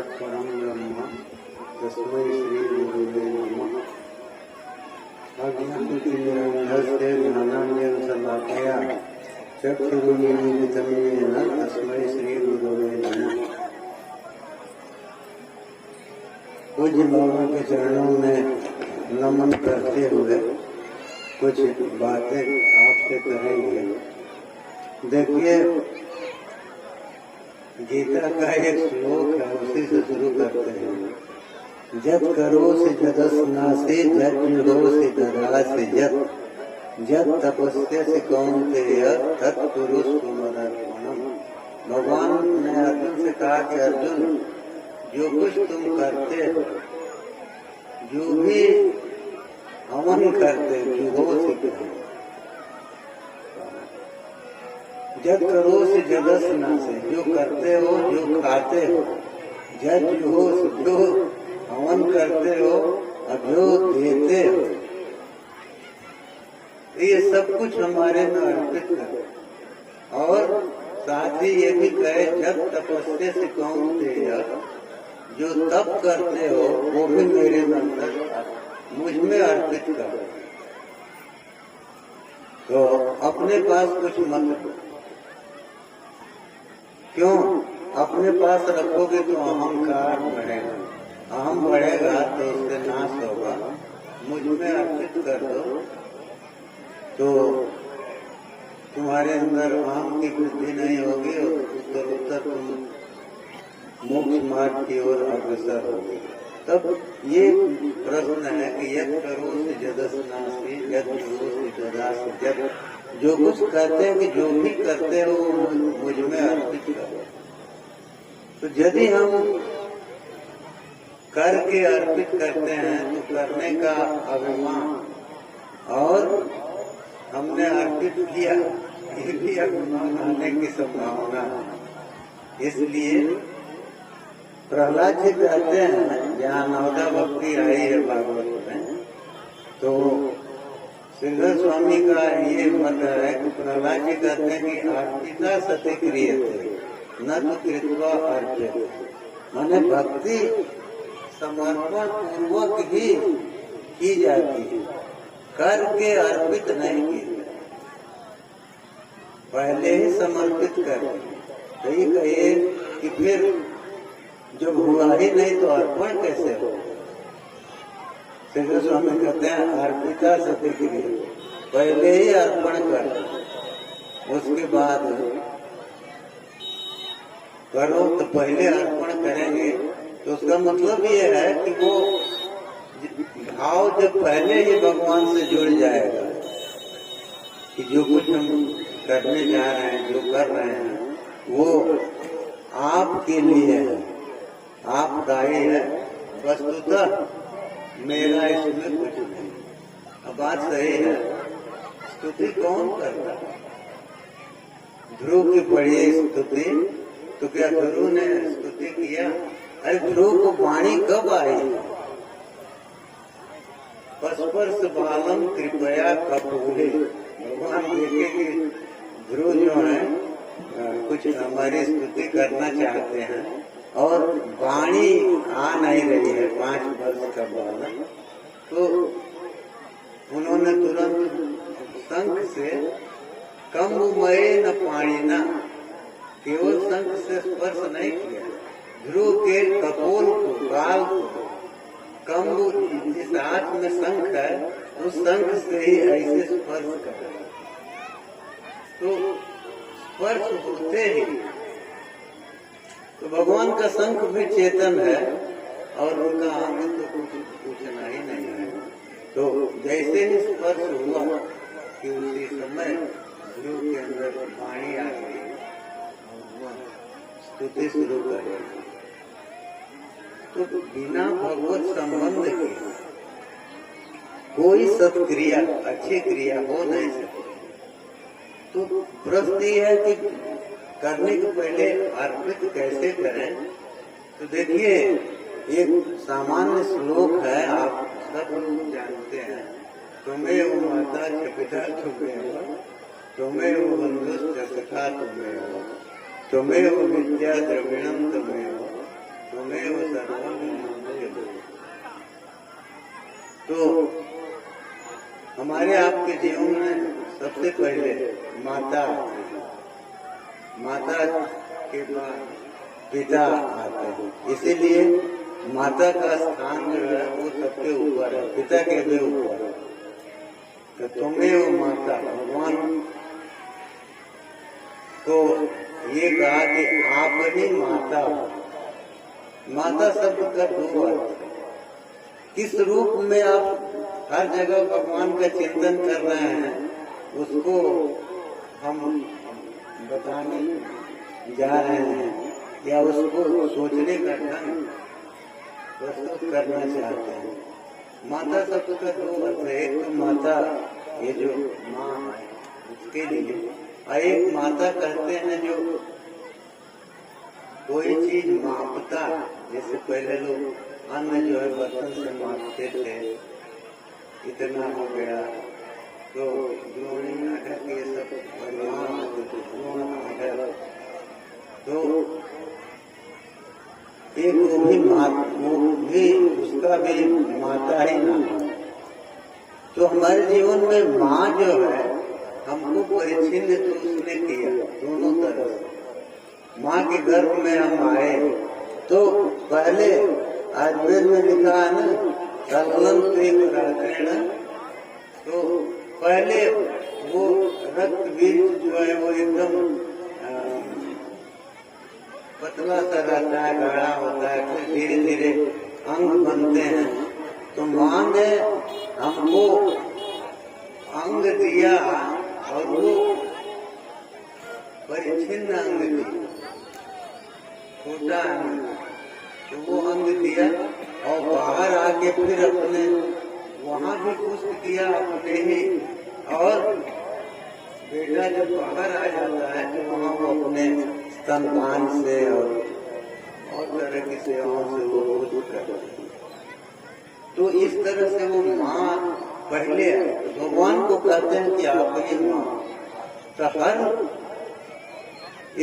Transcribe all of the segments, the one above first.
साक्षात् परम ब्रह्म तस्मै श्री गुरुवे नमः। अज्ञानतिमिरन्धस्य ज्ञानाञ्जनशलाकया चक्षुरुन्मीलितं येन तस्मै श्री गुरुवे नमः। पूज्य बाबा के चरणों में नमन करते हुए कुछ बातें आपसे करेंगे। देखिए, गीता का एक श्लोक है, उसी से शुरू करते हैं। जत करो से जदस्नासे जत जुहो से ददा से जत तपस्या से कौन्तेय तत्पुरुष सुमदर्पणम। भगवान ने अर्जुन से कहा कि अर्जुन, जो कुछ तुम करते हो, जो भी हवन करते हो, जुहो से करो, जब करो से जदस्ना से, जो करते हो, जो खाते हो, जब जुहो से, जो हवन करते हो और जो देते हो, ये सब कुछ हमारे में अर्पित करो। और साथ ही ये भी कहे, जब तपस्या से कौन्तेय, जो तप करते हो वो भी मेरे अंदर मुझ में अर्पित करो। तो अपने पास कुछ मत रखो। क्यों? अपने पास रखोगे तो अहंकार बढ़ेगा, अहम बढ़ेगा तो उससे नाश होगा। मुझ में अर्पित कर दो तो तुम्हारे अंदर अहम की वृद्धि नहीं होगी और उत्तर तुम मोक्ष मार्ग की ओर अग्रसर होगी। तब ये प्रश्न है कि यद करो से जदस्नासी यद जुहो से ददा से जद, जो कुछ करते हैं कि जो भी करते हो मुझ में अर्पित करो। तो यदि हम करके अर्पित करते हैं तो करने का अभिमान, और हमने अर्पित किया ये भी अभिमान आने की संभावना है। इसलिए प्रहलाद जी कहते हैं, जहाँ नवदा भक्ति आई है भागवत में, तो श्रीधर स्वामी का ये मत है कि प्रहलाद जी कहते हैं कि अर्पिता सती क्रियते न तो कृत्वा अर्पित। माने भक्ति समर्पण पूर्वक ही की जाती है, करके अर्पित नहीं की, पहले ही समर्पित कर। तो ये कहिए कि फिर जब हुआ ही नहीं तो अर्पण कैसे हो? श्री स्वामी कहते हैं अर्पिता सती क्रिया, पहले ही अर्पण कर, उसके बाद करो। तो पहले अर्पण करेंगे तो उसका मतलब ये है कि वो भाव जब पहले ही भगवान से जुड़ जाएगा कि जो कुछ हम करने जा रहे हैं, जो कर रहे हैं, वो आपके लिए है, आपका ही है, वस्तुतः मेरा इसमें कुछ नहीं। अब बात सही है, स्तुति कौन करता? ध्रुव की पढ़िए स्तुति, तो क्या गुरु ने स्तुति किया? अरे ध्रुव को वाणी कब आई? पस्पर्श बालम कृपया कपूरे। भगवान देखे कि ध्रुव जो है कुछ हमारी स्तुति करना चाहते हैं और वाणी आ नहीं रही है, 5 वर्ष का बालक। तो उन्होंने तुरंत शंख से, कम उमये न पाणिना, केवल शंख से स्पर्श नहीं किया, ध्रुव के कपोल को, गाल को, कम्बु जिस हाथ में शंख है उस शंख से ही ऐसे स्पर्श कर। तो स्पर्श होते ही तो भगवान का शंख भी चेतन है और उनका अंग तो कुछ पूछना ही नहीं है। तो जैसे ही स्पर्श हुआ कि उसी समय ध्रुव के अंदर वाणी आ गई और वह स्तुति शुरू कर दी। तो बिना भगवत संबंध के कोई सत्क्रिया, अच्छी क्रिया हो नहीं सकती। तो प्रश्न ये है कि करने के पहले अर्पित कैसे करें? तो देखिए, एक सामान्य श्लोक है, आप सब लोग जानते हैं, तुम्हें वो माता च पिता तुम्हें हो, तुम्हें वो बंधुश्च सखा तुम्हें हो, तुम्हें वो विद्या द्रविणम तुम्हें हो, त्वमेव सर्वं मम देव। तो हमारे आपके जीवन में सबसे पहले माता आती है, माता के बाद पिता आते हैं। इसीलिए माता का स्थान जो है वो सबके ऊपर है, पिता के भी ऊपर है। तो त्वमेव माता, भगवान को ये कहा कि आप ही माता हो। माता शब्द का दो अर्थ है। किस रूप में आप हर जगह भगवान का चिंतन कर रहे हैं उसको हम बताने जा रहे हैं, या उसको सोचने का ढंग प्रस्तुत करना चाहते हैं। माता शब्द का दो अर्थ है। एक तो माता, ये जो माँ है उसके लिए, और एक माता कहते हैं जो कोई चीज मापता, जैसे पहले लोग अन्न जो है बर्तन से मापते थे, इतना हो गया तो द्रोणी नाटक ये सब परिमाण होते थे, द्रोण नाटक। तो एक वो भी उसका भी माता ही नाम है। तो हमारे जीवन में माँ जो है हमको परिच्छिन्न तो उसने किया दोनों तरफ से। माँ के गर्भ में हम आए तो पहले आयुर्वेद में लिखा है ना, सर्वलम रात्रेण, तो पहले वो रक्त बीज जो है वो एकदम पतला सा रहता है, गाढ़ा होता है, फिर धीरे धीरे अंग बनते हैं। तो माँ ने हमको अंग दिया और वो परिच्छिन्न अंग दिया, छोटा अंग, तो वो अंग दिया और बाहर आके फिर अपने वहां भी पुष्ट किया अपने ही। और बेटा जब बाहर आ जाता है तो वहां वो अपने स्तनपान से और तरह की सेवाओं से वो पुष्ट करता है। तो इस तरह से वो माँ पहले भगवान को कहते हैं कि आप ही माँ। तो हर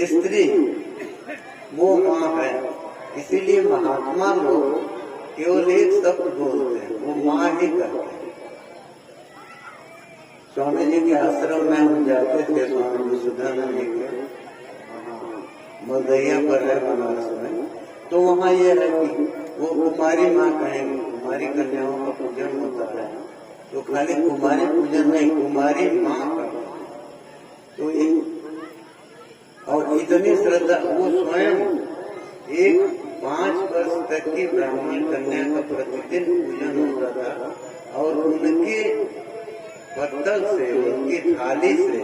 स्त्री वो माँ है। इसीलिए महात्मा लोग केवल एक शब्द बोलते हैं, वो माँ ही कहते हैं। स्वामी जी के आश्रम में हम जाते थे, स्वामी विशुद्धानंद जी के, मलदैया पर है बनारस में। तो वहाँ ये है कि वो कुमारी माँ कहेंगे, कुमारी कन्याओं का पूजन होता है। तो खाली कुमारी पूजन नहीं, कुमारी माँ का। तो ये और इतनी श्रद्धा, वो स्वयं एक 5 वर्ष तक की ब्राह्मण कन्या का प्रतिदिन पूजन होता था और उनके पत्तल से, उनकी थाली से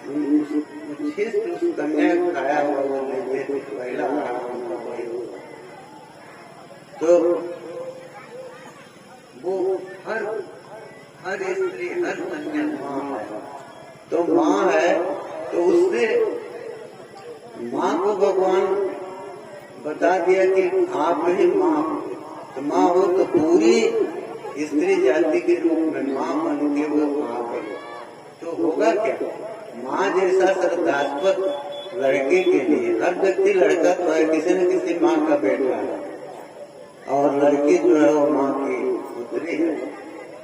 उच्छिष्ट उस कन्या खाया हुआ वो लेते थे। पहला उनका वही होता। तो वो हर स्त्री, हर कन्या माँ है। तो माँ है तो उससे माँ को भगवान बता दिया कि आप ही माँ हो। तो माँ हो तो पूरी स्त्री जाति के रूप में माँ बन के वो माँ बने। तो होगा क्या, माँ जैसा श्रद्धास्पद लड़के के लिए, हर व्यक्ति लड़का तो है, किसी न किसी माँ का बेटा है, और लड़की जो है वो माँ की पुत्री है।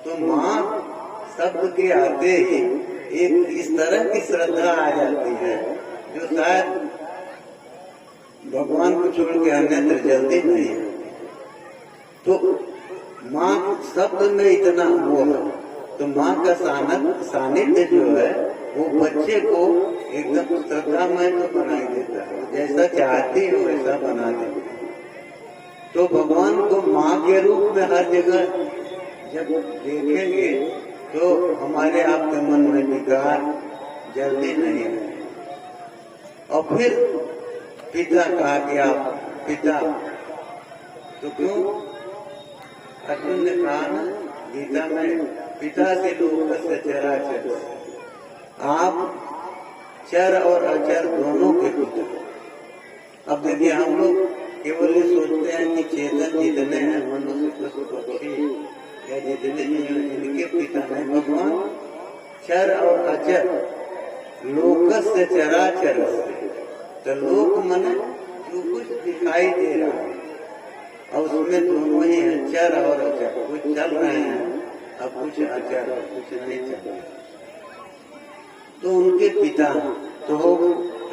तो माँ शब्द के आते ही एक इस तरह की श्रद्धा आ जाती है जो शायद भगवान को छोड़ के अन्यत्र जल्दी नहीं है। तो माँ शब्द में इतना वो है। तो माँ का सानिध्य जो है वो बच्चे को एकदम श्रद्धामय तो बना ही देता है, जैसा चाहती है वैसा बना देती है। तो भगवान को माँ के रूप में हर जगह जब देखेंगे तो हमारे आपके मन में विकार जल्दी नहीं है। और फिर पिता कहा कि आप पिता, तो क्यों अर्जुन ने कहा ना गीता में, पिता से लोक से चराचर, आप चर और अचर दोनों के पिता। अब देखिए हम लोग केवल ये सोचते हैं कि चेतन जितने हैं, मनुष्य पशु पक्षी या जितने इनके पिता नहीं, भगवान चर और अचर, लोक से चराचर से। तो लोक मन जो कुछ दिखाई दे रहा है, और उसमें दोनों ही हैं, चर और अचर। कुछ चल रहे हैं और कुछ अचर, कुछ नहीं चल रहे। तो उनके पिता तो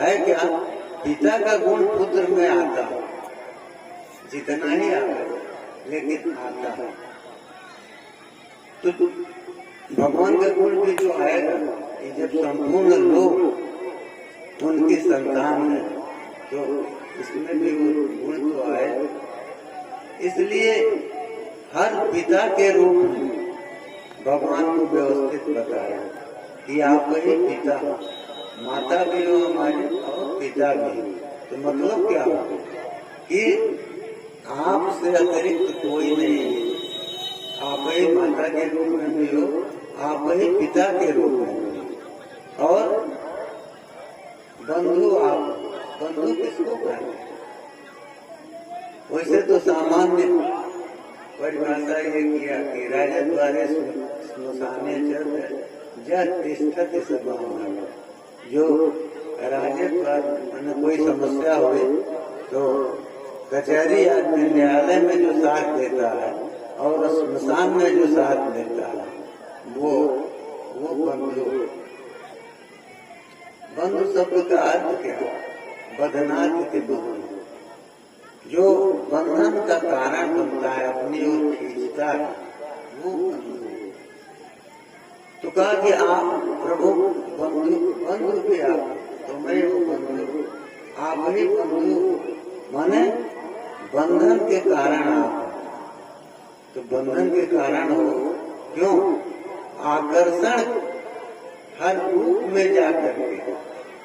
है क्या, पिता का गुण पुत्र में आता है, जितना ही आता लेकिन आता है। तो भगवान का गुण भी जो आएगा, जब संपूर्ण लोग उनकी संतान है तो इसमें भी वो गुण तो आएगा। इसलिए हर पिता के रूप में भगवान को व्यवस्थित बताया कि आप ही पिता हो, माता भी हो हमारे और पिता भी। तो मतलब क्या हो कि आपसे अतिरिक्त कोई नहीं है। आप ही माता के रूप में भी हो, आप ही पिता के रूप में भी हो। और बंधु, आप बंधु किसको कहते हैं? वैसे तो सामान्य परिभाषा ये किया कि राजा द्वारे स्मशाने तिष्ठति सभावना। जो राजे पर कोई समस्या हो तो कचहरी आदमी न्यायालय में जो साथ देता है और स्मशान में जो साथ देता है वो बंधु। बंधु शब्द का अर्थ क्या है? बंधनात् के बंधु, जो बंधन का कारण बनता है, अपनी ओर खींचता है, वो बंधु। तो कहा कि आप प्रभु बंधु भी आप, तो मैं वो बंधु, आप ही बंधु माने बंधन के कारण आप। तो बंधन के कारण हो क्यों? आकर्षण हर रूप में जाकर के,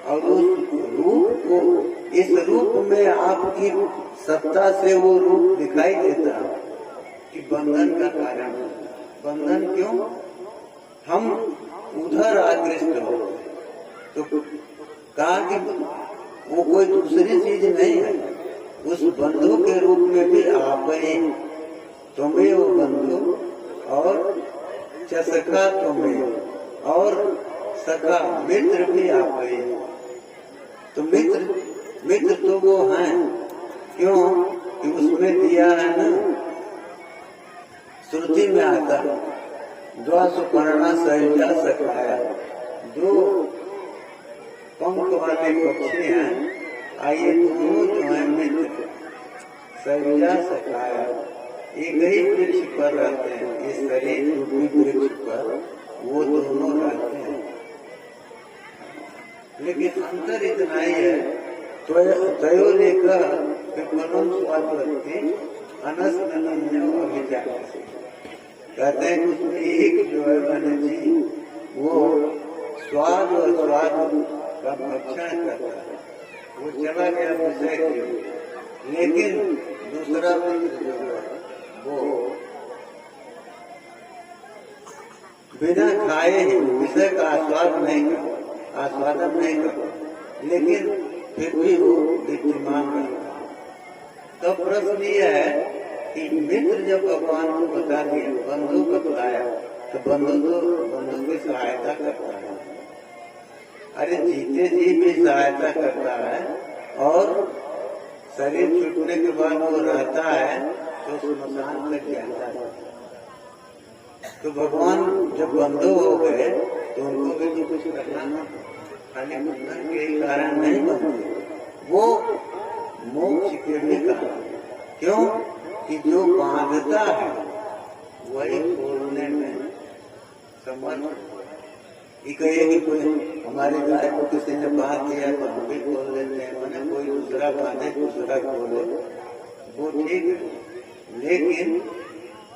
और उस रूप को, इस रूप में आपकी सत्ता से वो रूप दिखाई देता है कि बंधन का कारण। बंधन क्यों? हम उधर आकृष्ट हो। तो कहा कि वो कोई दूसरी चीज नहीं है, उस बंधु के रूप में भी आप ही। तुम्हें वो बंधु और सखा तुम्हें, और सखा मित्र भी आप ही। तो मित्र तो वो हैं, क्यों कि उसमें दिया है ना, श्रुति में आता है द्वासुपर्णा सहिजा सखाया। दो पंख वाले पक्षी हैं, आइए दोनों जो है मित्र, सहिजा सखाया, एक ही वृक्ष पर रहते हैं, इस शरीर रूपी वृक्ष पर वो दोनों रहते हैं। लेकिन अंतर इतना ही है, तयोरेका विफलम स्वादवती अनस्नन्यो अभिजात। कहते हैं उसमें एक जो है मैंने जी वो स्वाद और स्वाद का भक्षण करता है, वो चला गया विषय के। लेकिन दूसरा मित्र जो है वो बिना खाए ही विषय का आस्वादन नहीं करता, लेकिन फिर भी वो विद्यमान रहता है। तो प्रश्न ये है कि मित्र जब भगवान को बता दिया, बंधु बतलाया, तो बंधु की सहायता करता है। अरे जीते जी भी सहायता करता है, और शरीर छूटने के बाद वो रहता है तो स्मशान तक जाता है। तो भगवान जब बंधु हो गए तो उनको भी तो कुछ करना ना, खाली बंधन के कारण नहीं बनते, वो मोक्ष के भी कारण। क्यों कि जो बांधता है वही खोलने में समर्थ। ये कहिए कि कोई हमारे गाय को किसी ने बांध दिया तो हम भी खोल लेते हैं, मैंने कोई दूसरा बांधे दूसरा खोले, वो ठीक है, लेकिन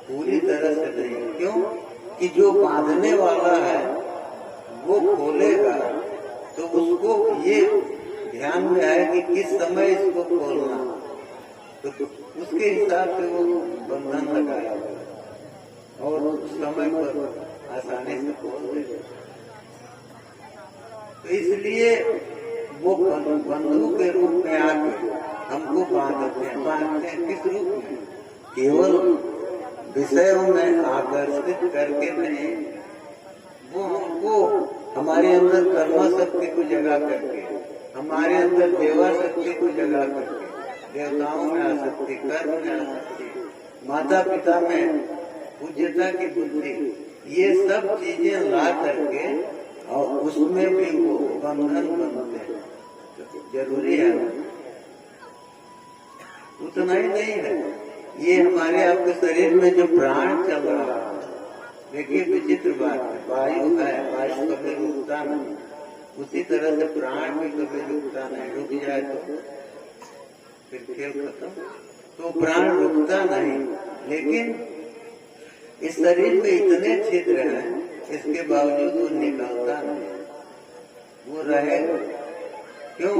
पूरी तरह से नहीं। क्यों कि जो बांधने वाला है वो खोलेगा तो उसको ये ध्यान में आए कि किस समय इसको खोलना, तो उसके हिसाब से वो बंधन लगाया और उस समय पर आसानी से खोल देगा। तो इसलिए वो बंधु के रूप में आकर हमको बांधते हैं। किस रूप में? केवल विषयों में आकर्षित करके नहीं, वो हमको हमारे अंदर कर्मा शक्ति को जगा करके, हमारे अंदर देवा शक्ति को जगा करके, देवताओं में आसक्ति, कर्म में आसक्ति, माता पिता में पूज्यता की बुद्धि, ये सब चीजें ला करके और उसमें भी वो बंधन बनते हैं। तो जरूरी है, उतना ही नहीं है। ये हमारे आपके शरीर में जो प्राण चल रहा है, देखिए विचित्र बात है, वायु है, वायु कभी रुकता नहीं, उसी तरह से प्राण भी कभी रुकता नहीं, रुक जाए तो फिर खेल खत्म। तो प्राण रुकता नहीं, लेकिन इस शरीर में इतने छिद्र हैं, इसके बावजूद वो निकलता नहीं, वो रहेगा। क्यों?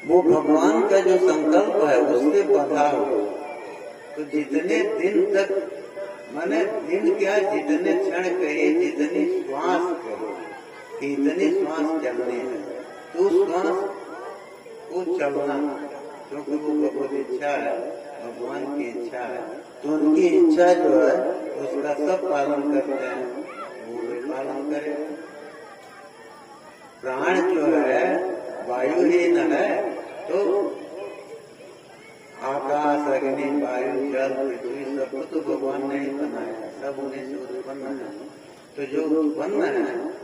वो भगवान का जो संकल्प है उससे बंधा हुआ। तो जितने दिन तक, माने दिन क्या, जितने क्षण कहिए, जितनी श्वास कहिए कि इतनी श्वास चलनी है, तो श्वास को चलना, क्योंकि वो भगवत इच्छा है, भगवान की इच्छा है। तो उनकी इच्छा जो है उसका सब पालन करते हैं, वो भी पालन करे। प्राण जो है वायुहीन है, तो आकाश, अग्नि, वायु, जल, पृथ्वी सब तो भगवान ने ही बनाया, सब उन्हीं से उत्पन्न है। तो जो उत्पन्न है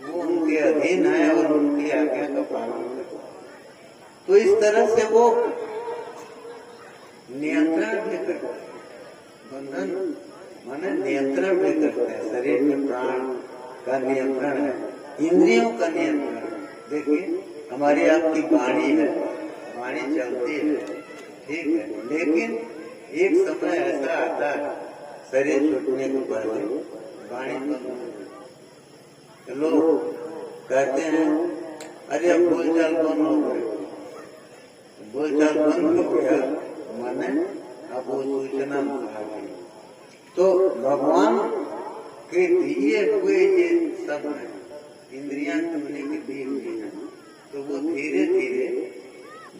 वो उनके अधीन है और उनकी आज्ञा का पालन करता है। तो इस तरह से वो नियंत्रण भी करते हैं, बंधन माने नियंत्रण भी करते हैं। शरीर में प्राण का नियंत्रण है, इंद्रियों का नियंत्रण है। देखिए हमारी आपकी वाणी है, वाणी चलती है, ठीक है, लेकिन एक समय ऐसा आता है शरीर छूटने को पहले वाणी बंद हो जाती है। लोग कहते हैं अरे अब बोलचाल बंद हो गए, बोलचाल बंद हो गया माने अब वो सूचना आ गई। तो भगवान के दिए हुए ये सब है, इंद्रियां तुमने की दी हुई है, तो वो धीरे धीरे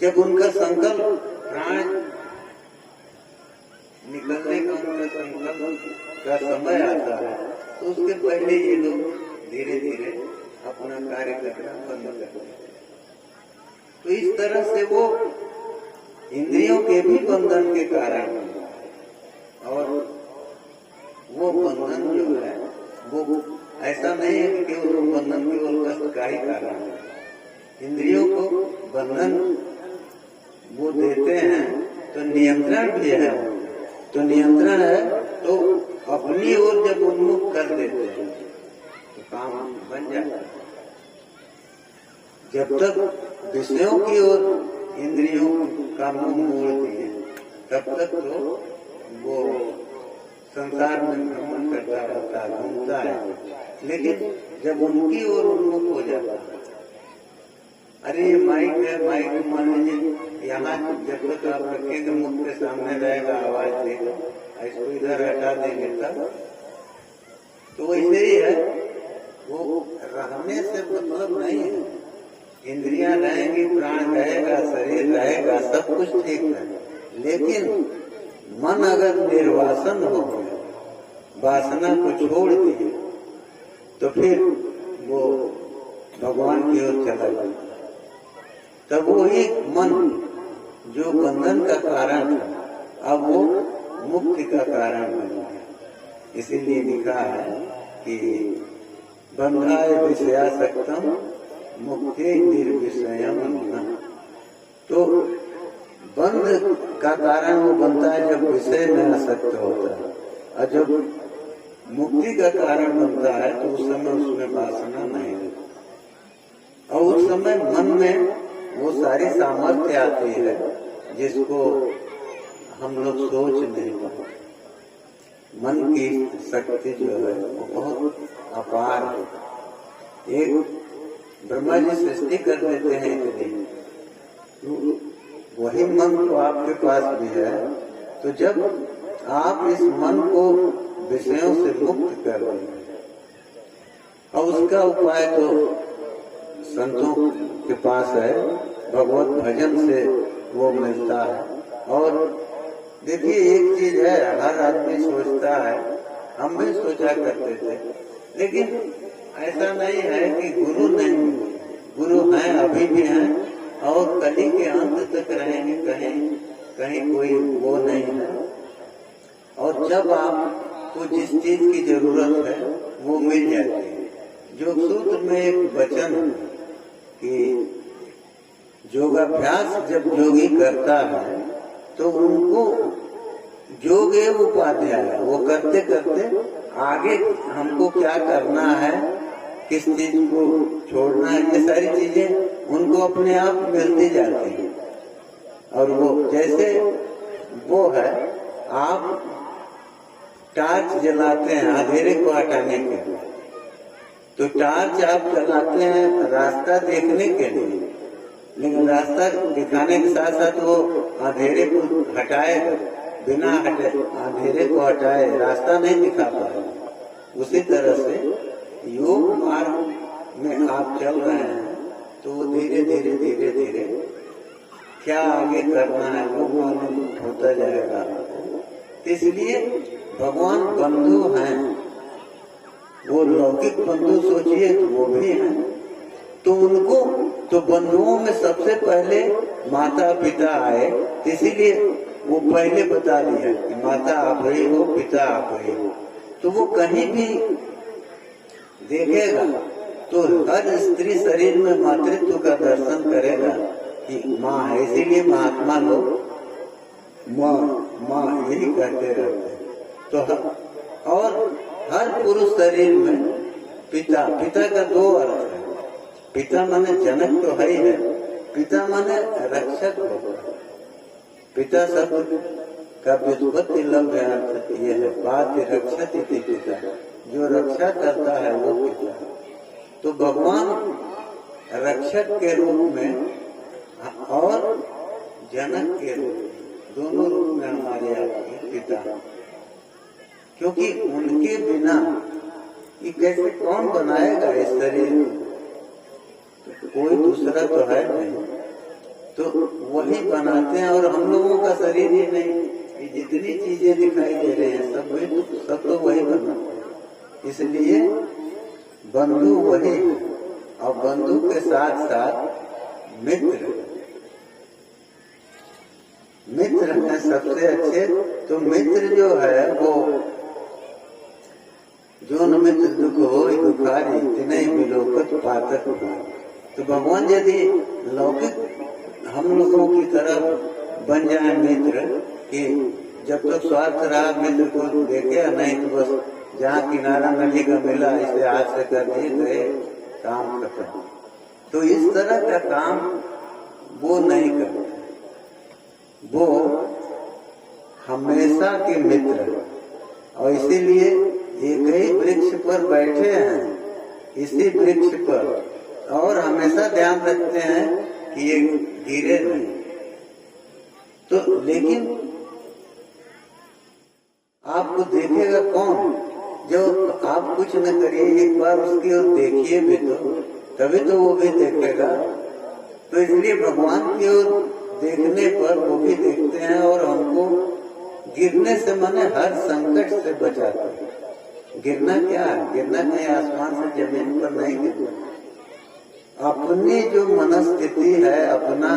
जब उनका संकल्प, प्राण निकलने का उनका संकल्प का समय आता है, तो उसके पहले ये लोग धीरे धीरे अपना कार्य करना बंद करते हैं। तो इस तरह से वो इंद्रियों के भी बंधन के कारण, और वो बंधन जो है वो ऐसा नहीं है कि केवल वो बंधन केवल कष्ट का ही कारण है। इंद्रियों को बंधन वो देते हैं तो नियंत्रण भी है, तो नियंत्रण है तो अपनी ओर जब उन्मुख कर देते हैं तो काम बन जाता है। जब तक विषयों की ओर इंद्रियों का मुंह मोड़ दिए तब तक तो वो संसार में भ्रमण करता रहता है, घूमता है, लेकिन जब उनकी ओर उन्मुख हो जाता है, अरे ये माइक है, माइक मान लीजिए यहाँ जब तक आप रखेंगे मुख के सामने रहेगा, आवाज देगा, इसको इधर हटा देंगे तब, तो वैसे ही है, वो रहने से मतलब नहीं है। इंद्रियां रहेंगी, प्राण रहेगा, शरीर रहेगा, सब कुछ ठीक है, लेकिन मन अगर निर्वासन हो गया, वासना को छोड़ दिए, तो फिर वो भगवान की ओर चला जाता। तब वही मन जो बंधन का कारण था, अब वो मुक्ति का कारण बन गया। इसीलिए लिखा है कि बंधाय विषयासक्तम मुक्ति निर्विषयम न। तो बंध का कारण वो बनता है जब विषय में आसक्त होता है, और जब मुक्ति का कारण बनता है तो उस समय उसमें वासना नहीं रहती, और उस समय मन में वो सारी सामर्थ्य आती है जिसको हम लोग सोच नहीं पाते। मन की शक्ति जो है वो बहुत अपार है। एक ब्रह्मा जी सृष्टि कर देते हैं इतनी, वही मन तो आपके पास भी है। तो जब आप इस मन को विषयों से मुक्त कर रहे हैं, और उसका उपाय तो संतों के पास है, भगवत भजन से वो मिलता है। और देखिए एक चीज है, हर आदमी सोचता है, हम भी सोचा करते थे, लेकिन ऐसा नहीं है कि गुरु नहीं, गुरु हैं, अभी भी हैं, और कली के अंत तक रहेंगे, कहीं कहीं कोई वो नहीं है। और जब आपको जिस चीज की जरूरत है वो मिल जाती है। योग सूत्र में एक वचन है कि योगाभ्यास जब योगी करता है तो उनको योग एवं उपाध्याय, वो करते करते आगे हमको क्या करना है, किस चीज को छोड़ना है, ये सारी चीजें उनको अपने आप मिलती जाती हैं। और वो जैसे वो है, आप टार्च जलाते हैं अंधेरे को हटाने के लिए, तो टार्च आप जलाते हैं रास्ता देखने के लिए, लेकिन रास्ता दिखाने के साथ साथ वो अंधेरे को हटाएगा, बिना अंधेरे को हटाए रास्ता नहीं दिखा पाए। उसी तरह से योग मार्ग में आप चल रहे हैं तो वो धीरे धीरे धीरे धीरे क्या आगे करना है वो मालूम होता जाएगा। इसलिए भगवान बंधु हैं, वो लौकिक बंधु सोचिए तो वो भी हैं, तो उनको तो बंधुओं में सबसे पहले माता पिता आए, इसीलिए वो पहले बता दिया कि माता आप ही हो, पिता आप ही हो। तो वो कहीं भी देखेगा तो हर स्त्री शरीर में मातृत्व का दर्शन करेगा कि माँ है, इसीलिए महात्मा लोग माँ माँ यही कहते रहते हैं। तो और हर पुरुष शरीर में पिता, पिता का दो अर्थ है। पिता माने जनक तो है ही है, पिता माने रक्षक होगा। पिता शब्द का व्युत्पत्ति लंबे अर्थ ये है, बात रक्षति पिता, जो रक्षा करता है वो पिता। तो भगवान रक्षक के रूप में और जनक के रूप में, दोनों रूप में हमारे आपके पिता, क्योंकि उनके बिना ये कैसे कौन बनाएगा इस शरीर को, तो कोई दूसरा तो है नहीं, तो वही बनाते हैं। और हम लोगों का शरीर ही नहीं, ये जितनी चीजें दिखाई दे रहे हैं सब तो वही बनाते हैं। इसलिए बंधु वही है, और बंधु के साथ साथ मित्र, मित्र हैं सबसे अच्छे। तो मित्र जो है वो जो न मित्र दुख हो दुखारी तिनहि बिलोकत पातक। तो भगवान यदि लौकिक हम लोगों की तरफ बन जाए मित्र, कि जब तक स्वार्थ रहा मित्र को देखे, नहीं तो बस जहाँ किनारा नदी का मिला इसे हाथ से कर दिए गए, काम खत्म। तो इस तरह का काम वो नहीं करते, वो हमेशा के मित्र हैं। और इसीलिए एक ही वृक्ष पर बैठे हैं, इसी वृक्ष पर, और हमेशा ध्यान रखते हैं कि ये गिरे नहीं। तो लेकिन आपको देखेगा कौन, जब आप कुछ न करिए, एक बार उसकी ओर देखिए भी तो, तभी तो वो भी देखेगा। तो इसलिए भगवान की ओर देखने पर वो भी देखते हैं और हमको गिरने से माने हर संकट से बचाते हैं। गिरना क्या है, गिरना कहीं आसमान से जमीन पर नहीं गिरना। अपनी जो मनस्थिति है, अपना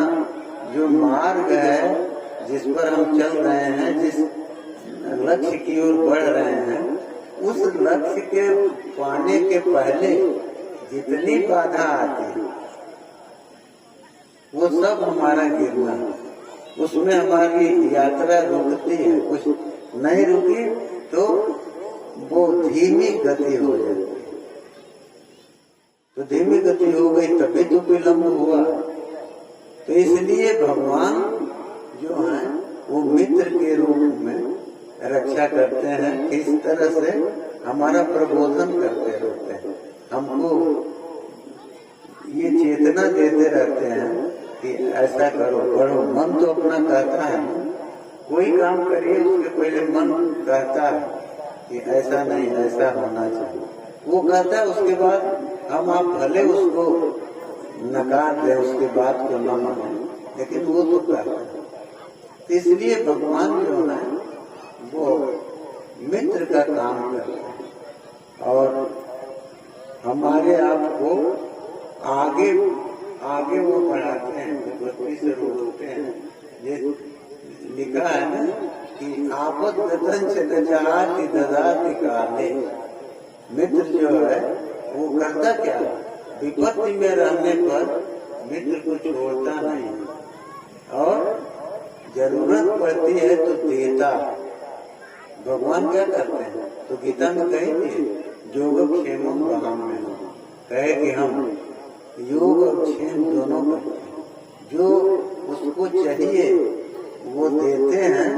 जो मार्ग है जिस पर हम चल रहे हैं, जिस लक्ष्य की ओर बढ़ रहे हैं, उस लक्ष्य के पाने के पहले जितनी बाधा आती है वो सब हमारा गिरना है, उसमें हमारी यात्रा रुकती है। कुछ नहीं रुकी तो वो धीमी गति हो जाती है। तो धीमी गति हो गई तभी तो विलम्ब हुआ। तो इसलिए भगवान जो है वो मित्र के रूप में रक्षा करते हैं, इस तरह से हमारा प्रबोधन करते रहते हैं, हमको ये चेतना देते रहते हैं कि ऐसा करो करो। मन तो अपना कहता है, कोई काम करिए उसके पहले मन कहता है कि ऐसा नहीं ऐसा होना चाहिए, वो कहता है। उसके बाद हम आप भले उसको नकार दे, उसके बात को न माने, लेकिन वो तो कहता है। इसलिए भगवान जो है वो मित्र का काम करते हैं और हमारे आप को आगे आगे वो बढ़ाते हैं, भगवती से रोकते हैं। ये लिखा है ना कि आपद गतन चचाती ददाती काले। मित्र जो है वो करता क्या, विपत्ति में रहने पर मित्र को छोड़ता नहीं और जरूरत पड़ती है तो देता। भगवान क्या करते हैं, तो गीता में कहेंगे योग क्षेमम वहां में कहे कि हम योग और क्षेम दोनों करते हैं। जो उसको चाहिए वो देते हैं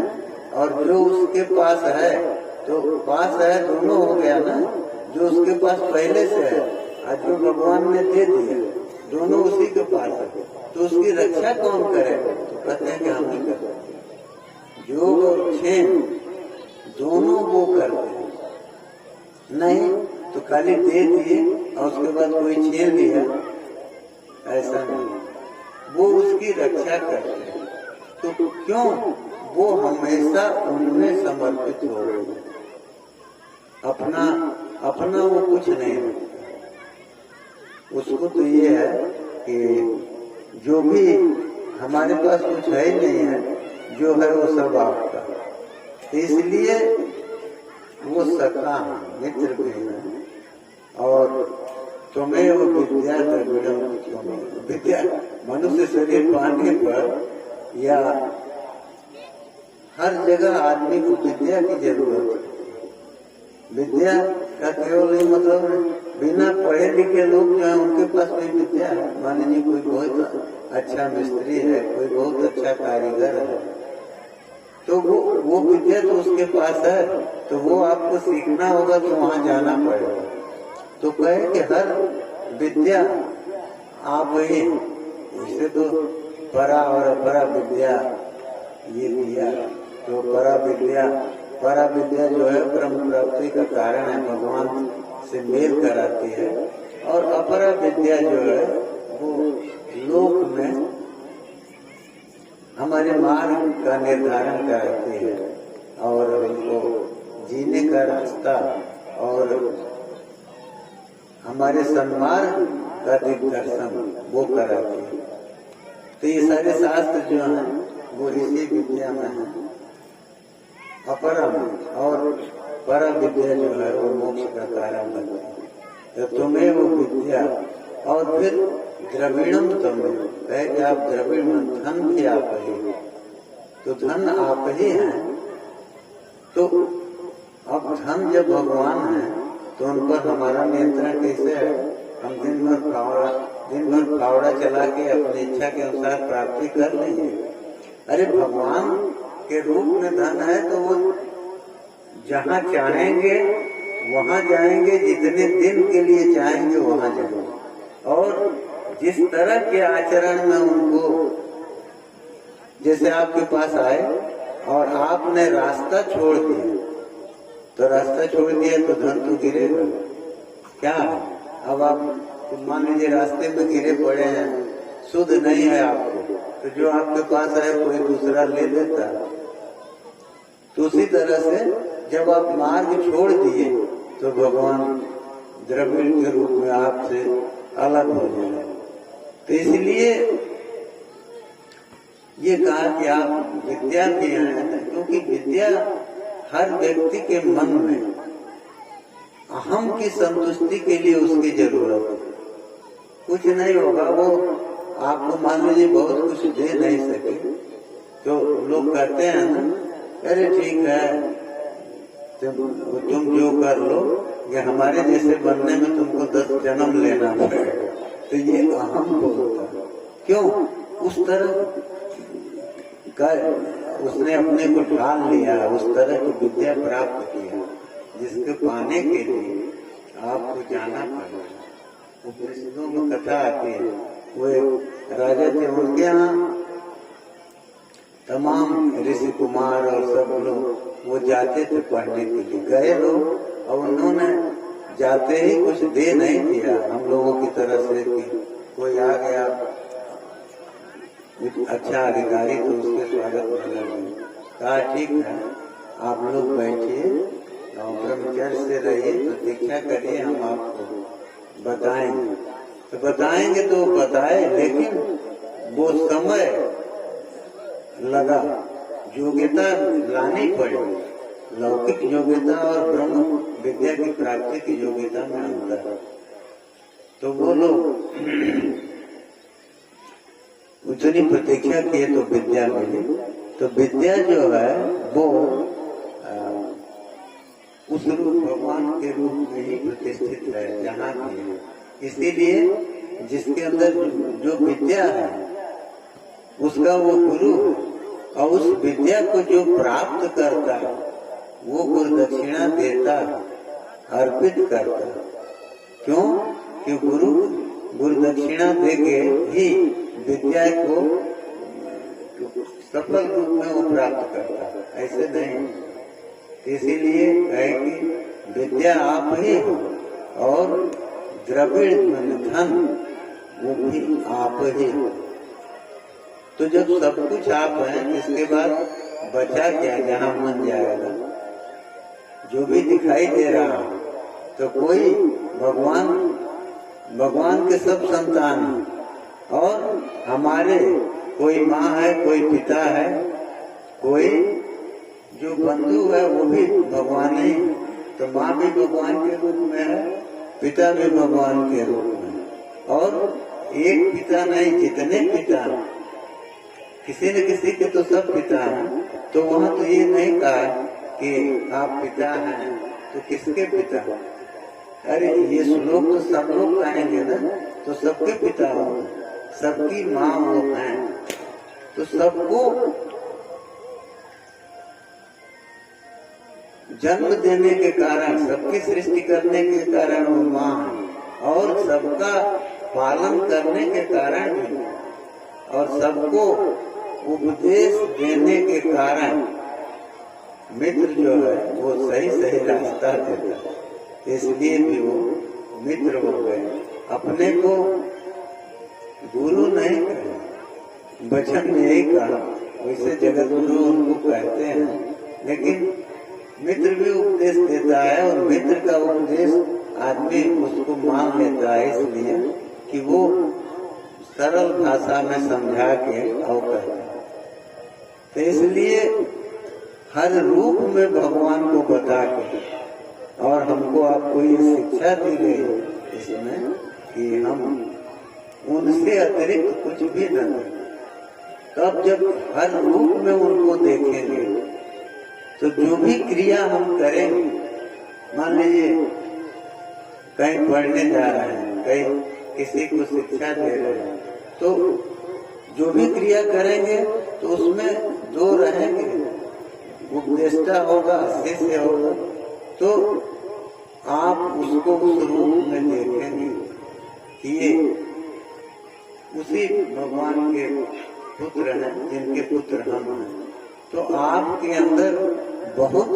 और जो उसके पास है, तो पास है दोनों हो गया ना, जो उसके पास पहले से है और जो भगवान ने दे दिया दोनों उसी के पास है, तो उसकी रक्षा कौन करे, तो कहते हैं कि हम ही करते हैं। योग और क्षेम दोनों वो करते हैं, नहीं तो खाली दे दिए और उसके बाद कोई छीन लिया, ऐसा नहीं, वो उसकी रक्षा करते हैं। तो क्यों, वो हमेशा उनमें समर्पित हो गए, अपना वो कुछ नहीं रखता। उसको तो ये है कि जो भी हमारे पास कुछ है ही नहीं है, जो है वो सब आपका, इसलिए वो सखा मित्र भी है। और तुम्हें वो विद्या द्रविड़म, विद्या मनुष्य शरीर पाने पर या हर जगह आदमी को विद्या की जरूरत है। विद्या का केवल नहीं मतलब बिना पढ़े लिखे लोग जो है उनके पास कोई विद्या है, मान लीजिए कोई बहुत अच्छा मिस्त्री है, कोई बहुत अच्छा कारीगर है, तो वो विद्या तो उसके पास है, तो वो आपको सीखना होगा तो वहां जाना पड़ेगा। तो कहे कि हर विद्या आप ही, इसे तो परा और अपरा विद्या ये दिया, तो परा विद्या जो है ब्रह्म प्राप्ति का कारण है, भगवान से मेल कराती है, और अपरा विद्या जो है वो लोक में हमारे मार्ग का निर्धारण कराती है और हमको जीने का रास्ता और हमारे सन्मार्ग का दिग्दर्शन वो कराती है। तो ये सारे शास्त्र जो हैं वो इसी विद्या में है, अपरम, और परम विद्या जो है वो मोक्ष का कारण बनती है। तो तुम्हें वो विद्या, और फिर द्रविणम तुम्हें कहे कि आप द्रविण, धन भी आप ही, तो धन आप ही हैं। तो अब धन जब भगवान है तो उन पर हमारा नियंत्रण कैसे है, हम दिन भर फावड़ा चला के अपनी इच्छा के अनुसार प्राप्ति कर लेंगे। अरे भगवान के रूप में धन है तो वो जहाँ चाहेंगे वहाँ जाएंगे, जितने दिन के लिए चाहेंगे वहाँ जाएंगे, और जिस तरह के आचरण में उनको, जैसे आपके पास आए और आपने रास्ता छोड़ दिया, तो रास्ता छोड़ दिया तो धन तो गिरेगा क्या है। अब आप मान लीजिए रास्ते में गिरे पड़े हैं, शुद्ध नहीं है आपको, तो जो आपके पास है कोई दूसरा ले लेता। तो उसी तरह से जब आप मार्ग छोड़ दिए तो भगवान द्रविड़ के रूप में आपसे अलग हो जाए। तो इसलिए ये कहा कि आप विद्या भी हैं, क्योंकि विद्या हर व्यक्ति के मन में अहम की संतुष्टि के लिए उसकी जरूरत है। कुछ नहीं होगा, वो आपको मान लीजिए बहुत कुछ दे नहीं सके, तो लोग कहते हैं ना, अरे ठीक है तुम जो कर लो, ये हमारे जैसे बनने में तुमको 10 जन्म लेना पड़ेगा। तो ये अहम बोलता है। क्यों? उस तरह का उसने अपने को ढाल लिया, उस तरह की विद्या प्राप्त किया जिसके पाने के लिए आपको जाना पड़ेगा। उपनिषदों में कथा आती है, वो एक राजा थे, उनके यहाँ तमाम ऋषि कुमार और सब लोग वो जाते थे पढ़ने के लिए, गए लोग, और उन्होंने जाते ही कुछ दे नहीं दिया हम लोगों की तरह से कि कोई आ गया अच्छा अधिकारी तो उसके स्वागत में लगे। कहा ठीक है आप लोग बैठिए और ब्रह्मचर्य से रहिए, प्रतीक्षा करिए, हम आपको बताएंगे। तो बताएंगे तो बताए, लेकिन वो समय लगा योग्यता लानी पड़े। लौकिक योग्यता और ब्रह्म विद्या की प्राप्ति की योग्यता में अंतर है। तो वो लोग उतनी प्रतीक्षा किए तो विद्या मिली। तो विद्या जो है वो उस रूप भगवान के रूप में ही प्रतिष्ठित है जहाँ की है। इसीलिए जिसके अंदर जो विद्या है उसका वो गुरु है, और उस विद्या को जो प्राप्त करता है वो गुरु दक्षिणा देता है, अर्पित करता है। क्यों? कि गुरु दक्षिणा देके ही विद्या को सफल रूप में वो प्राप्त करता है, ऐसे नहीं। इसीलिए है कि विद्या आप ही हो और द्रविड़ धन वो भी आप ही हो। तो जब सब कुछ आप हैं, इसके बाद बचा क्या जहाँ मन जाएगा? जो भी दिखाई दे रहा हो तो कोई भगवान के सब संतान हैं, और हमारे कोई माँ है, कोई पिता है, कोई जो बंधु है वो भी भगवान ही। तो माँ भी भगवान के रूप में है, पिता भी भगवान के रूप में। और एक पिता नहीं, जितने पिता हैं, किसी न किसी के तो सब पिता हैं। तो वहाँ तो ये नहीं कहा कि आप पिता हैं तो किसके पिता हैं? अरे ये श्लोक तो सब लोग कहेंगे ना, तो सबके पिता हो, सबकी माँ वो हैं। तो सबको जन्म देने के कारण, सबकी सृष्टि करने के कारण वो माँ है, और सबका पालन करने के कारण भी, और सबको उपदेश देने के कारण मित्र जो है वो सही सही रास्ता देता है। इसलिए भी वो मित्र हो गए। अपने को गुरु नहीं कहे, वचन में यही कहा, वैसे जगत गुरु उनको कहते हैं, लेकिन मित्र भी उपदेश देता है, और मित्र का उपदेश आदमी उसको मान लेता है, इसलिए कि वो सरल भाषा में समझा के और कहता है। तो इसलिए हर रूप में भगवान को बता के, और हमको आपको ये शिक्षा दी गई इसमें कि हम उनसे अतिरिक्त कुछ भी न दें। तब जब हर रूप में उनको देखेंगे तो जो भी क्रिया हम करेंगे, मान लीजिए कहीं पढ़ने जा रहे हैं, कहीं किसी को शिक्षा दे रहे हैं, तो जो भी क्रिया करेंगे तो उसमें दो रहेंगे, उपदेष्टा होगा, शिष्य होगा। तो आप उसको उस रूप में देखेंगे कि ये उसी भगवान के पुत्र हैं जिनके पुत्र हम हैं। तो आपके अंदर बहुत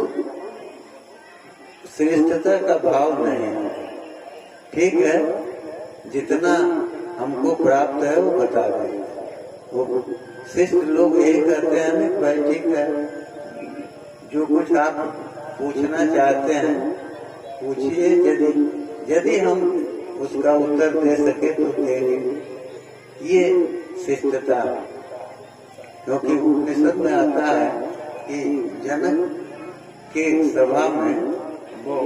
श्रेष्ठता का भाव नहीं है। ठीक है, जितना हमको प्राप्त है वो बता दें। वो शिष्ट लोग यही कहते हैं ना, भाई ठीक है, जो कुछ आप पूछना चाहते हैं पूछिए, यदि हम उसका उत्तर दे सके तो देंगे। ये शिष्टता, क्योंकि उपनिषद में आता है कि जनक के सभा में वो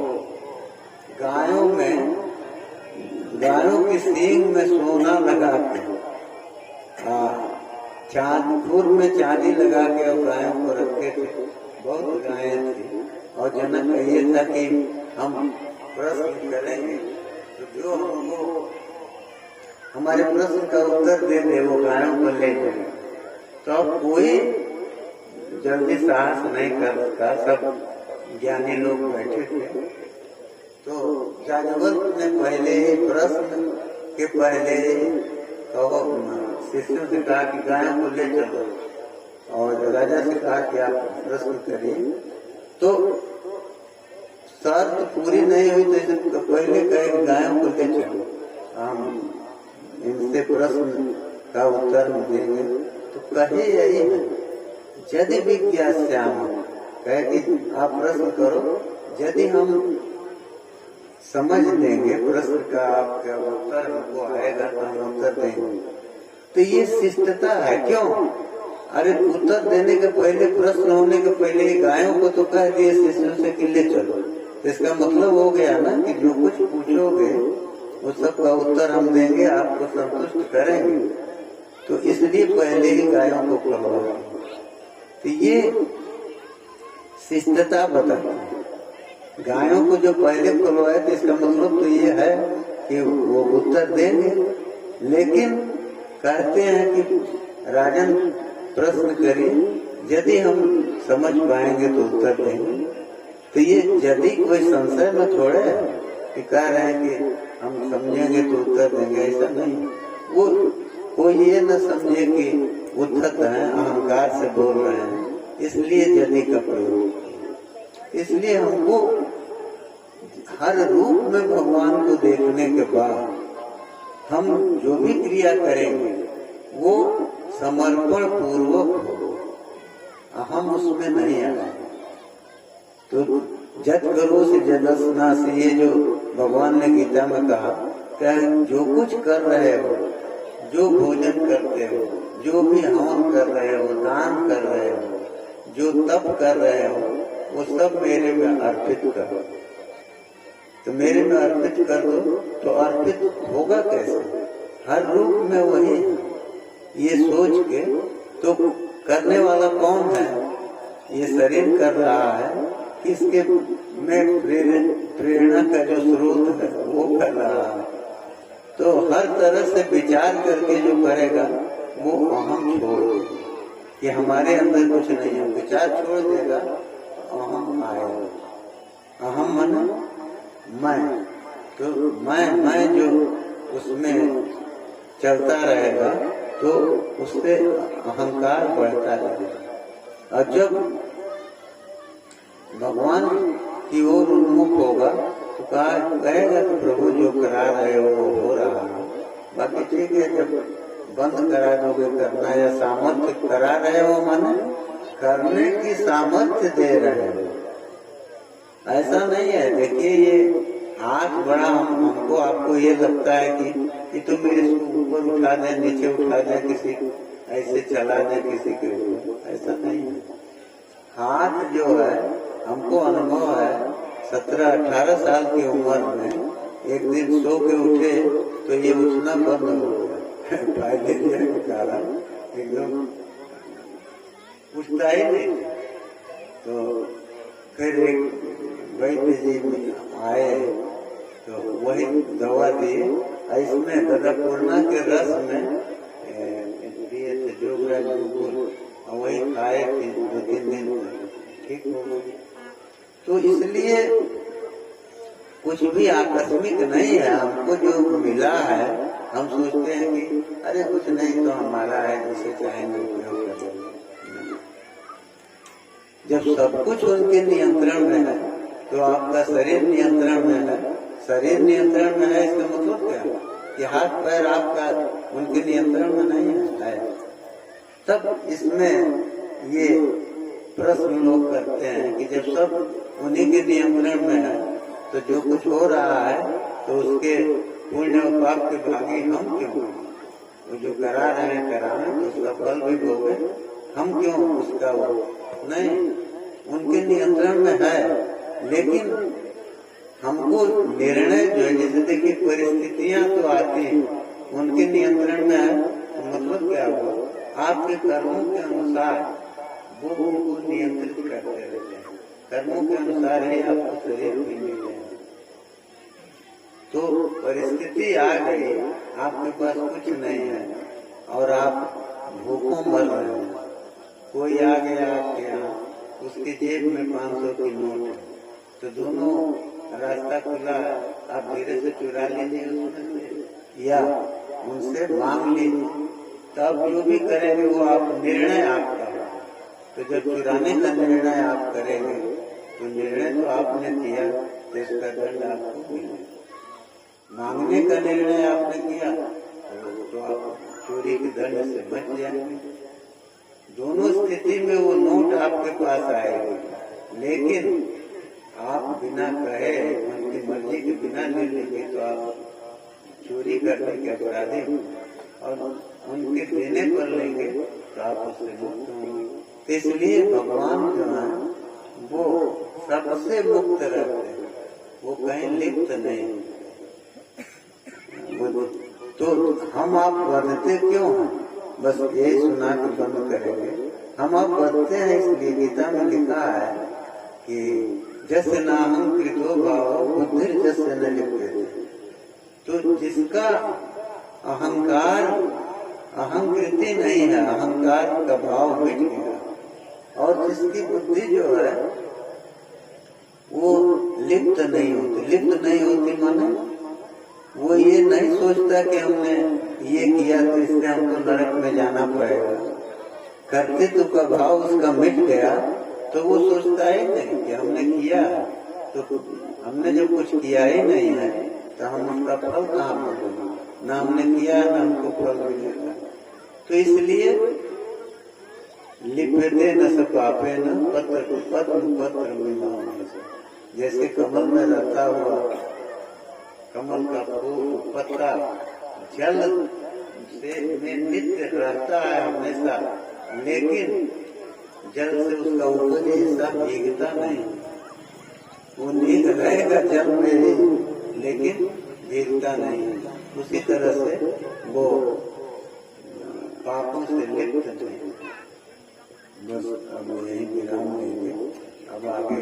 गायों की सींग में सोना लगा के, चांदपुर में चांदी लगा के और गायों को रखे थे। बहुत गायें थी, और जनक का ये था कि हम प्रश्न करेंगे तो जो हमको हमारे प्रश्न का उत्तर दे दे वो गायों को ले जाए। तो अब कोई जल्दी साहस नहीं कर सका, सब ज्ञानी लोग बैठे थे। तो याज्ञवल्क्य ने पहले ही प्रश्न के पहले शिष्यों से कहा कि गायों को ले चलो, और राजा से कहा कि आप प्रश्न करिए। तो शर्त पूरी नहीं हुई तो पहले कहे गायों को ले चलो, हम इनसे प्रश्न का उत्तर देंगे। तो कहे यही है, यदि विज्ञास्याम, कहे कि आप प्रश्न करो, यदि हम समझ लेंगे प्रश्न का आपका उत्तर हमको आएगा तो हम उत्तर देंगे। तो ये शिष्टता है। क्यों? अरे उत्तर देने के पहले, प्रश्न होने के पहले ही गायों को तो कह दिए शिष्यों से कि ले चलो। तो इसका मतलब हो गया ना कि जो कुछ पूछोगे उस सब का उत्तर हम देंगे, आपको संतुष्ट करेंगे। तो इसलिए पहले ही गायों को खुलवाया। तो ये शिष्टता बताती है। गायों को जो पहले खुलवाए तो इसका मतलब तो ये है कि वो उत्तर देंगे। लेकिन कहते हैं कि राजन प्रश्न करिए, यदि हम समझ पाएंगे तो उत्तर देंगे। तो ये यदि कोई संशय में थोड़े कि कह रहे हैं कि हम समझेंगे तो उत्तर देंगे, ऐसा नहीं। वो कोई ये न समझे कि उद्धत है, अहंकार से बोल रहे हैं, इसलिए यदि का प्रयोग। इसलिए हमको हर रूप में भगवान को देखने के बाद हम जो भी क्रिया करेंगे वो समर्पण पूर्वक हो, हम उसमें नहीं आए। तो जत करो से जदसना से, ये जो भगवान ने गीता में कहा कि जो कुछ कर रहे हो, जो भोजन करते हो, जो भी हवन कर रहे हो, दान कर रहे हो, जो तप कर रहे हो, वो सब मेरे में अर्पित करो। तो मेरे में अर्पित कर दो तो अर्पित होगा कैसे? हर रूप में वही, ये सोच के। तो करने वाला कौन है? ये शरीर कर रहा है, इसके में प्रेरणा का जो स्रोत है वो कर रहा है। तो हर तरह से विचार करके जो करेगा वो अहम छोड़ देगा कि हमारे अंदर कुछ नहीं है, विचार छोड़ देगा, अहम आएगा। अहम मन मैं, तो मैं जो उसमें चलता रहेगा तो उससे अहंकार बढ़ता रहेगा। और जब भगवान की ओर उन्मुख होगा तो कहेगा कि प्रभु जो करा रहे हो वो हो रहा है, बाकी ठीक है। जब बंद करा दोगे करना या सामर्थ्य करा रहे हो, माने करने की सामर्थ्य दे रहे हो, ऐसा नहीं है। देखिए ये हाथ बड़ा हमको आपको ये लगता है कि तुम इसको ऊपर उठा दे, नीचे उठा दे, किसी ऐसे चला दे किसी के ऊपर, ऐसा नहीं है। हाथ जो है हमको अनुभव है, 17-18 साल की उम्र में एक दिन सो के उठे तो ये उठना बंद हो गया फाइलेरिया के कारण, एकदम उठता ही नहीं। तो फिर एक वैद्य जी आए तो वही दवा दिए, इसमें गदापूर्णा के रस में दिए थे जोगराज गुरुकुल, वही खाए थे 2-3 दिन ठीक हो गई। तो इसलिए कुछ भी आकस्मिक नहीं है। हमको जो मिला है हम सोचते हैं कि अरे कुछ नहीं तो हमारा है, जिसे चाहेंगे उपयोग करेंगे। जब सब कुछ उनके नियंत्रण में है तो आपका शरीर नियंत्रण में है। शरीर नियंत्रण में है इसका मतलब क्या है कि हाथ पैर आपका उनके नियंत्रण में नहीं है। तब इसमें ये प्रश्न लोग करते हैं कि जब सब उन्हीं के नियंत्रण में है तो जो कुछ हो रहा है तो उसके पुण्य और पाप के भागी हम क्यों? वो जो करा रहे हैं कराना तो उसका फल भी भोगे, हम क्यों उसका वो नहीं? उनके नियंत्रण में है, लेकिन हमको निर्णय जो है, जैसे देखिए परिस्थितियां तो आती हैं, उनके नियंत्रण में है तो मतलब क्या हुआ? आपके कर्मों के अनुसार वो उनको नियंत्रित करते रहते हैं। कर्मों के अनुसार ही आपको शरीर भी मिले। तो परिस्थिति आ गई, आपके पास कुछ नहीं है और आप भूखों मर रहे हैं, कोई आ गया आपके यहाँ, उसकी जेब में 500 की नोट है, तो दोनों रास्ता खुला, आप धीरे से चुरा लीजिए उसमें से या उनसे मांग लीजिए। तब जो भी करेंगे वो आप निर्णय आपका होगा। तो जब चुराने का निर्णय आप करेंगे तो निर्णय तो आपने किया तो इसका दंड आपको मिलेगा। मांगने का निर्णय आपने किया तो आप चोरी के दंड से बच जाएंगे। दोनों स्थिति में वो नोट आपके पास आएगी, लेकिन आप बिना कहे उनकी मर्जी के बिना ले लेंगे तो आप चोरी करने के अपराधी, और उनके देने पर लेंगे तो पाप से मुक्त होंगे। तो इसलिए भगवान जो है वो सबसे मुक्त रहते हैं, वो कहीं लिप्त नहीं। तो हम आप बंधते क्यों हैं? बस यही सुना के बंद करेंगे। हम आप बंधते हैं इसलिए गीता में लिखा है कि जैसे नाहं कृतो भाव बुद्धि जैसे न लिप्यते। तो जिसका अहंकार अहंकृति नहीं है, अहंकार का भाव मिट गया, और जिसकी बुद्धि जो है वो लिप्त नहीं होती। लिप्त नहीं होती माने वो ये नहीं सोचता कि हमने ये किया तो इससे हमको नरक में जाना पड़ेगा। कर्तृत्व का भाव उसका मिट गया तो वो सोचता ही नहीं कि हमने किया, तो हमने जब कुछ किया ही नहीं है तो हम उसका फल कहाँ मिलेगा? ना हमने किया ना हमको फल मिलेगा। तो इसलिए लिप्यते न स पापे न पत्र मिलाओ। जैसे कमल में रहता हुआ कमल का फूल पत्ता जल से में नित्य रहता है हमेशा, लेकिन जल से उसका ऊपरी हिस्सा भीगता नहीं। वो नील रहेगा जल में ही, लेकिन भीगता नहीं। उसी तरह से वो पापों से लिप्त नहीं। बस अब यही विराम लेंगे। अब आगे